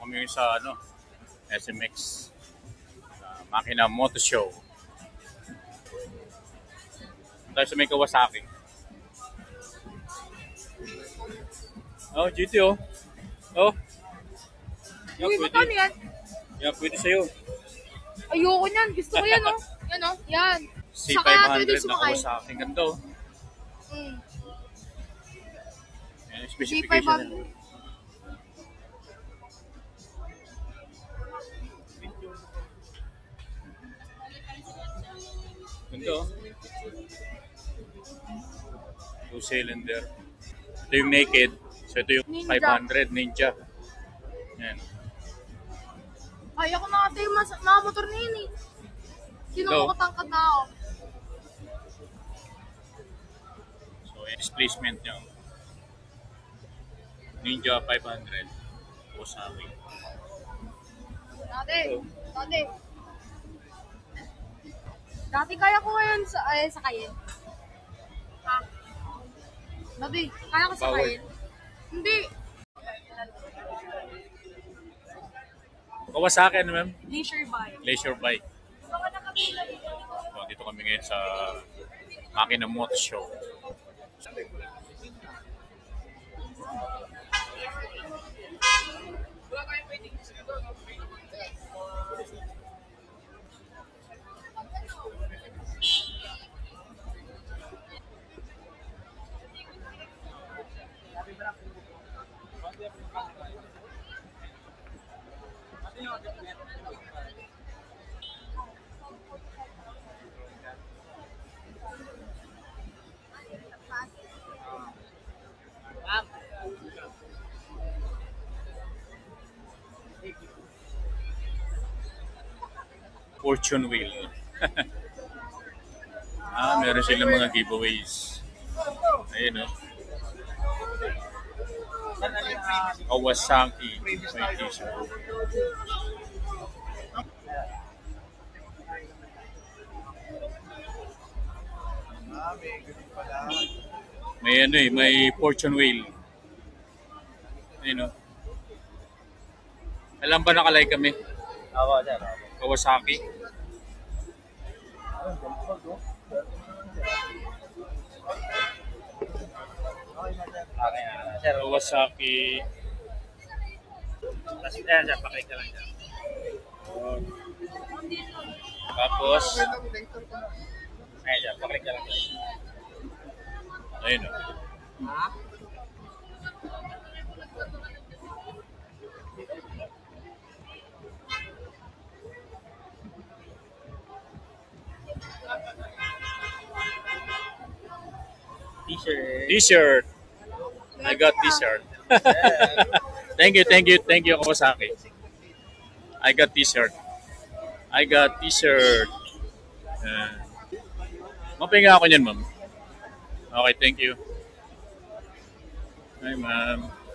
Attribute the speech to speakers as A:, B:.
A: kami ngayon sa SMX. Makina Moto Show. Tayo sa may Kawasaki. Oh, GT oh. Oh. Yan,
B: Uy, magkano yan?
A: Yan, pwede sa'yo.
B: Ayoko niyan. Gusto ko yan, oh. Yan, oh. Yan.
A: C500 na Kawasaki. Ganda oh. Yan, specification
B: C500.
A: yan. Ganda oh. 2-cylinder. Ito yung naked. So ito yung
B: Ninja.
A: 500 Ninja. Yan.
B: Ayaw ko na kasi yung mga motor na yun, eh. Kinukutangkad na ako.
A: So yung displacement niya. Ninja 500. Kawasaki.
B: Dati kaya ko ngayon sa Cayenne. Ha? Dati, kaya ko sa
A: Bawal.
B: Cayenne. Hindi.
A: Kawasaki ano ma'am?
B: Leisure bike.
A: Leisure bike. So, dito kami ngayon sa Makina Moto Show. Fortune wheel. Meron silang mga giveaways. Ayun oh. Kawasaki 20 show. May may fortune wheel. Ayun oh. Alam ba nakalay kami?
C: Ako, sir.
A: Kawasaki.
C: Okay na, sir.
A: Kawasaki.
C: Tapos, ayan, sir. Paklik ka lang, sir.
A: Tapos,
C: Ayan, sir. Paklik ka lang, sir.
A: ayun oh.
C: T-shirt.
A: T-shirt. I got T-shirt. Thank you, Kawasaki. I got T-shirt. Mapinga ako niyan, ma'am. Okay, thank you. Hi, ma'am.